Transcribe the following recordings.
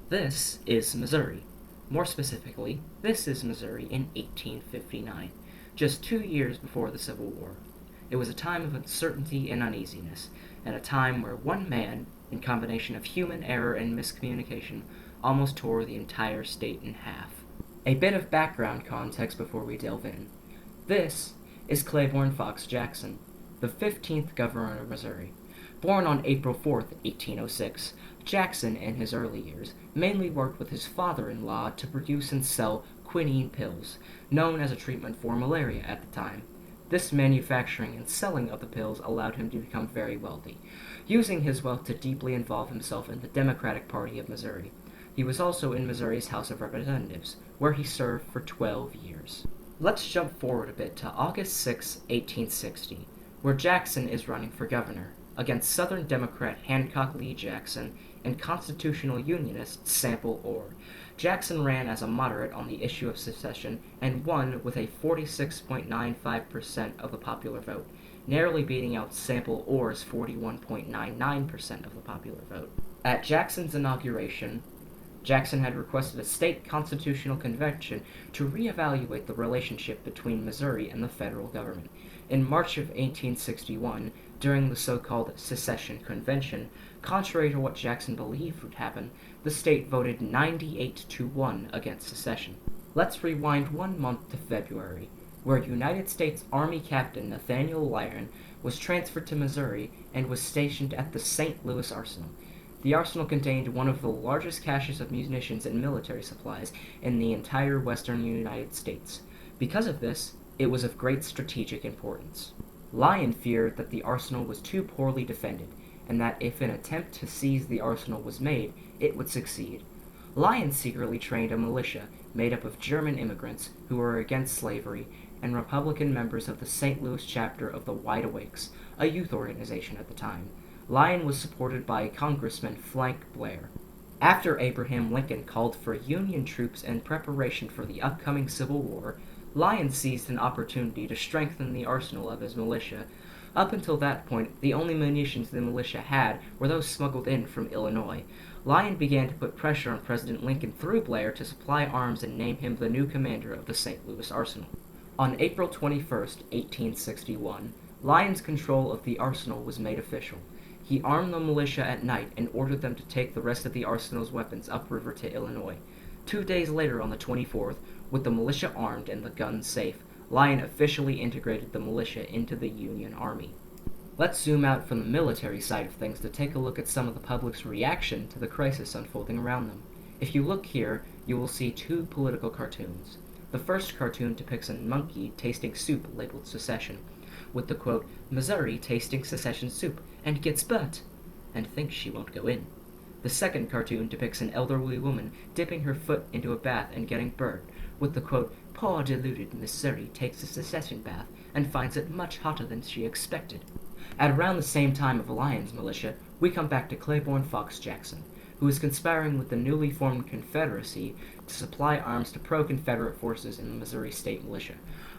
This is Missouri. More specifically, this is Missouri in 1859, just 2 years before the Civil War. It was a time of uncertainty and uneasiness, and a time where one man, in combination of human error and miscommunication, almost tore the entire state in half. A bit of background context before we delve in. This is Claiborne Fox Jackson, the 15th governor of Missouri. Born on April 4th, 1806, Jackson, in his early years, mainly worked with his father-in-law to produce and sell quinine pills, known as a treatment for malaria at the time. This manufacturing and selling of the pills allowed him to become very wealthy, using his wealth to deeply involve himself in the Democratic Party of Missouri. He was also in Missouri's House of Representatives, where he served for 12 years. Let's jump forward a bit to August 6, 1860, where Jackson is running for governor against Southern Democrat Hancock Lee Jackson and constitutional unionist Sample Orr. Jackson ran as a moderate on the issue of secession and won with a 46.95% of the popular vote, narrowly beating out Sample Orr's 41.99% of the popular vote. At Jackson's inauguration, Jackson had requested a state constitutional convention to reevaluate the relationship between Missouri and the federal government. In March of 1861, during the so-called Secession Convention, contrary to what Jackson believed would happen, the state voted 98-1 against secession. Let's rewind 1 month to February, where United States Army Captain Nathaniel Lyon was transferred to Missouri and was stationed at the St. Louis Arsenal. The arsenal contained one of the largest caches of munitions and military supplies in the entire western United States. Because of this, it was of great strategic importance. Lyon feared that the arsenal was too poorly defended, and that if an attempt to seize the arsenal was made, it would succeed. Lyon secretly trained a militia made up of German immigrants who were against slavery and Republican members of the St. Louis chapter of the Wide Awakes, a youth organization at the time. Lyon was supported by Congressman Frank Blair. After Abraham Lincoln called for Union troops in preparation for the upcoming Civil War, Lyon seized an opportunity to strengthen the arsenal of his militia. Up until that point, the only munitions the militia had were those smuggled in from Illinois. Lyon began to put pressure on President Lincoln through Blair to supply arms and name him the new commander of the St. Louis Arsenal. On April 21, 1861, Lyon's control of the arsenal was made official. He armed the militia at night and ordered them to take the rest of the arsenal's weapons upriver to Illinois. 2 days later, on the 24th, with the militia armed and the guns safe, Lyon officially integrated the militia into the Union Army. Let's zoom out from the military side of things to take a look at some of the public's reaction to the crisis unfolding around them. If you look here, you will see 2 political cartoons. The first cartoon depicts a monkey tasting soup labeled secession, with the quote, "Missouri tasting secession soup and gets burnt," and thinks she won't go in. The second cartoon depicts an elderly woman dipping her foot into a bath and getting burnt, with the quote, "Poor deluded Missouri takes a secession bath and finds it much hotter than she expected." At around the same time of Lyon's militia, we come back to Claiborne Fox Jackson, who is conspiring with the newly formed Confederacy to supply arms to pro-Confederate forces in the Missouri State Militia.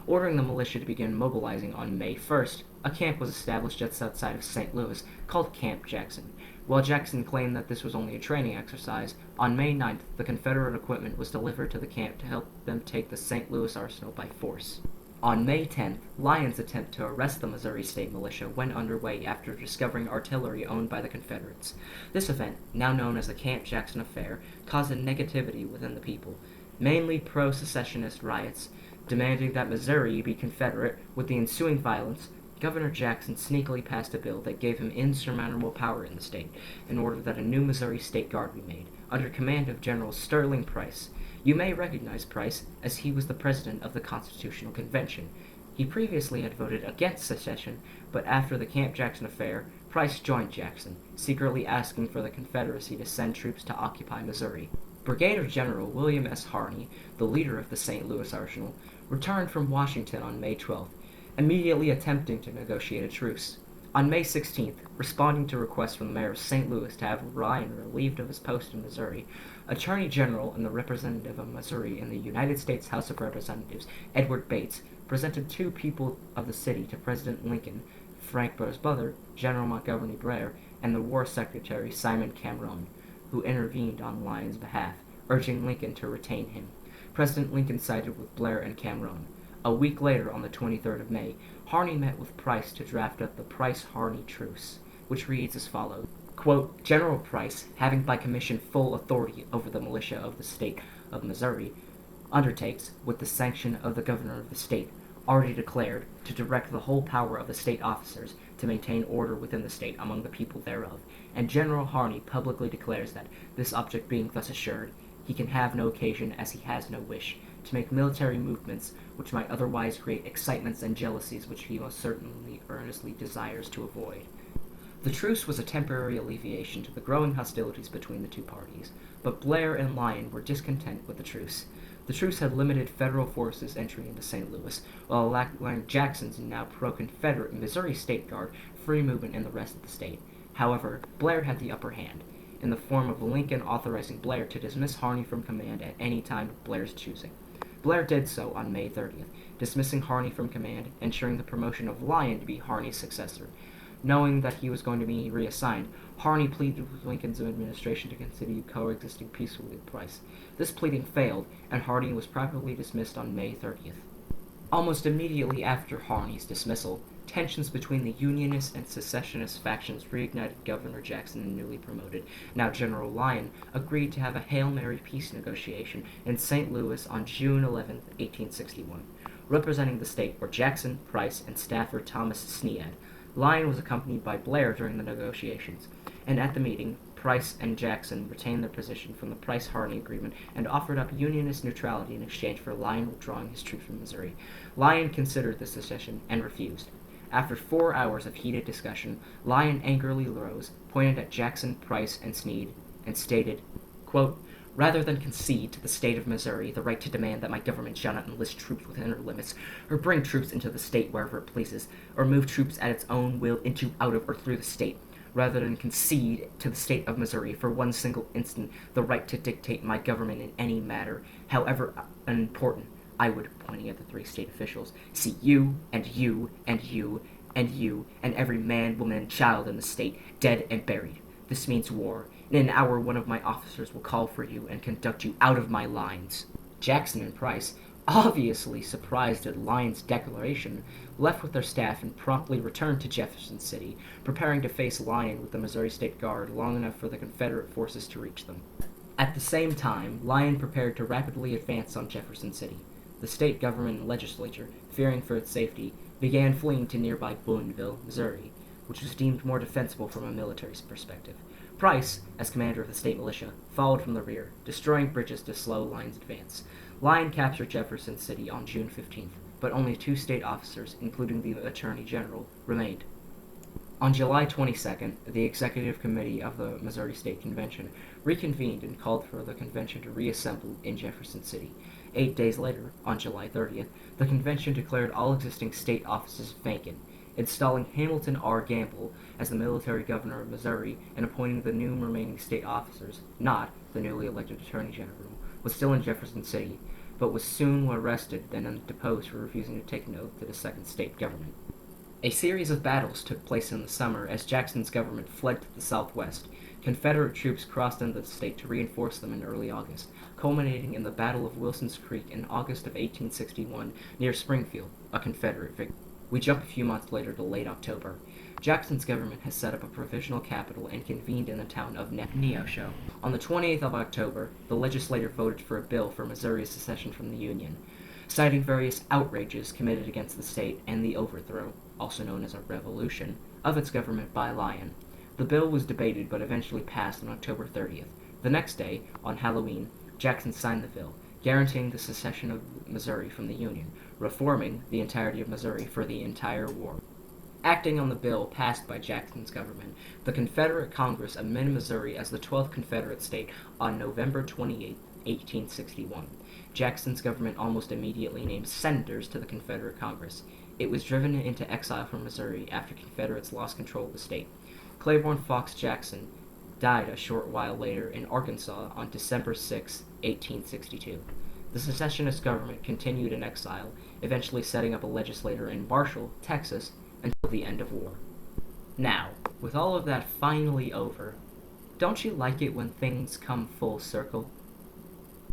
Ordering the militia to begin mobilizing on May 1st, a camp was established just outside of St. Louis called Camp Jackson. While Jackson claimed that this was only a training exercise, on May 9th, the Confederate equipment was delivered to the camp to help them take the St. Louis Arsenal by force. On May 10th, Lyon's attempt to arrest the Missouri State Militia went underway after discovering artillery owned by the Confederates. This event, now known as the Camp Jackson Affair, caused a negativity within the people, mainly pro-secessionist riots, demanding that Missouri be Confederate. With the ensuing violence, Governor Jackson sneakily passed a bill that gave him insurmountable power in the state, in order that a new Missouri State Guard be made, under command of General Sterling Price. You may recognize Price, as he was the president of the Constitutional Convention. He previously had voted against secession, but after the Camp Jackson affair, Price joined Jackson, secretly asking for the Confederacy to send troops to occupy Missouri. Brigadier General William S. Harney, the leader of the St. Louis Arsenal, returned from Washington on May 12th, immediately attempting to negotiate a truce. On May 16th, responding to requests from the mayor of St. Louis to have Lyon relieved of his post in Missouri, Attorney General and the representative of Missouri in the United States House of Representatives, Edward Bates, presented 2 people of the city to President Lincoln, Frank Blair's brother, General Montgomery Blair, and the War Secretary Simon Cameron. who intervened on Lyon's behalf, urging Lincoln to retain him. President Lincoln sided with Blair and Cameron. A week later, on the 23rd of May, Harney met with Price to draft up the Price-Harney Truce, which reads as follows. Quote, General Price, having by commission full authority over the militia of the state of Missouri, undertakes, with the sanction of the governor of the state, already declared, to direct the whole power of the state officers to maintain order within the state among the people thereof, and General Harney publicly declares that, this object being thus assured, he can have no occasion, as he has no wish, to make military movements which might otherwise create excitements and jealousies which he most certainly earnestly desires to avoid. The truce was a temporary alleviation to the growing hostilities between the two parties, but Blair and Lyon were discontent with the truce. The truce had limited federal forces entry into St. Louis, while allowing Jackson's now pro-Confederate Missouri State Guard free movement in the rest of the state. However, Blair had the upper hand, in the form of Lincoln authorizing Blair to dismiss Harney from command at any time of Blair's choosing. Blair did so on May 30th, dismissing Harney from command, ensuring the promotion of Lyon to be Harney's successor. Knowing that he was going to be reassigned, Harney pleaded with Lincoln's administration to continue coexisting peacefully with Price. This pleading failed, and Harney was properly dismissed on May 30th. Almost immediately after Harney's dismissal, tensions between the Unionist and secessionist factions reignited Governor Jackson and newly promoted, now General Lyon, agreed to have a Hail Mary peace negotiation in St. Louis on June 11, 1861. Representing the state were Jackson, Price, and Stafford Thomas Snead. Lyon was accompanied by Blair during the negotiations, and at the meeting, Price and Jackson retained their position from the Price-Harney Agreement and offered up Unionist neutrality in exchange for Lyon withdrawing his troops from Missouri. Lyon considered this secession and refused. After 4 hours of heated discussion, Lyon angrily rose, pointed at Jackson, Price, and Snead, and stated, quote, Rather than concede to the state of Missouri the right to demand that my government shall not enlist troops within her limits, or bring troops into the state wherever it pleases, or move troops at its own will into, out of, or through the state, rather than concede to the state of Missouri for one single instant the right to dictate my government in any matter, however unimportant, I would, pointing at the 3 state officials, see you, and you, and you, and you, and every man, woman, and child in the state, dead and buried. This means war. In an hour, one of my officers will call for you and conduct you out of my lines. Jackson and Price, obviously surprised at Lyon's declaration, left with their staff and promptly returned to Jefferson City, preparing to face Lyon with the Missouri State Guard long enough for the Confederate forces to reach them. At the same time, Lyon prepared to rapidly advance on Jefferson City. The state government and legislature, fearing for its safety, began fleeing to nearby Boonville, Missouri, which was deemed more defensible from a military perspective. Price, as commander of the state militia, followed from the rear, destroying bridges to slow Lyon's advance. Lyon captured Jefferson City on June 15th, but only 2 state officers, including the Attorney General, remained. On July 22nd, the Executive Committee of the Missouri State Convention reconvened and called for the convention to reassemble in Jefferson City. 8 days later, on July 30th, the convention declared all existing state offices vacant, installing Hamilton R. Gamble as the military governor of Missouri and appointing the new remaining state officers, not the newly elected Attorney General, was still in Jefferson City, but was soon arrested and deposed for refusing to take an oath to the second state government. A series of battles took place in the summer as Jackson's government fled to the southwest. Confederate troops crossed into the state to reinforce them in early August, culminating in the Battle of Wilson's Creek in August of 1861 near Springfield, a Confederate victory. We jump a few months later to late October. Jackson's government has set up a provisional capital and convened in the town of Neosho. On the 28th of October, the legislature voted for a bill for Missouri's secession from the Union, citing various outrages committed against the state and the overthrow, also known as a revolution, of its government by Lyon. The bill was debated but eventually passed on October 30th. The next day, on Halloween, Jackson signed the bill, guaranteeing the secession of Missouri from the Union, reforming the entirety of Missouri for the entire war. Acting on the bill passed by Jackson's government, the Confederate Congress amended Missouri as the 12th Confederate state on November 28, 1861. Jackson's government almost immediately named senators to the Confederate Congress. It was driven into exile from Missouri after Confederates lost control of the state. Claiborne Fox Jackson died a short while later in Arkansas on December 6, 1862. The secessionist government continued in exile, eventually setting up a legislature in Marshall, Texas, until the end of war. Now, with all of that finally over, Don't you like it when things come full circle?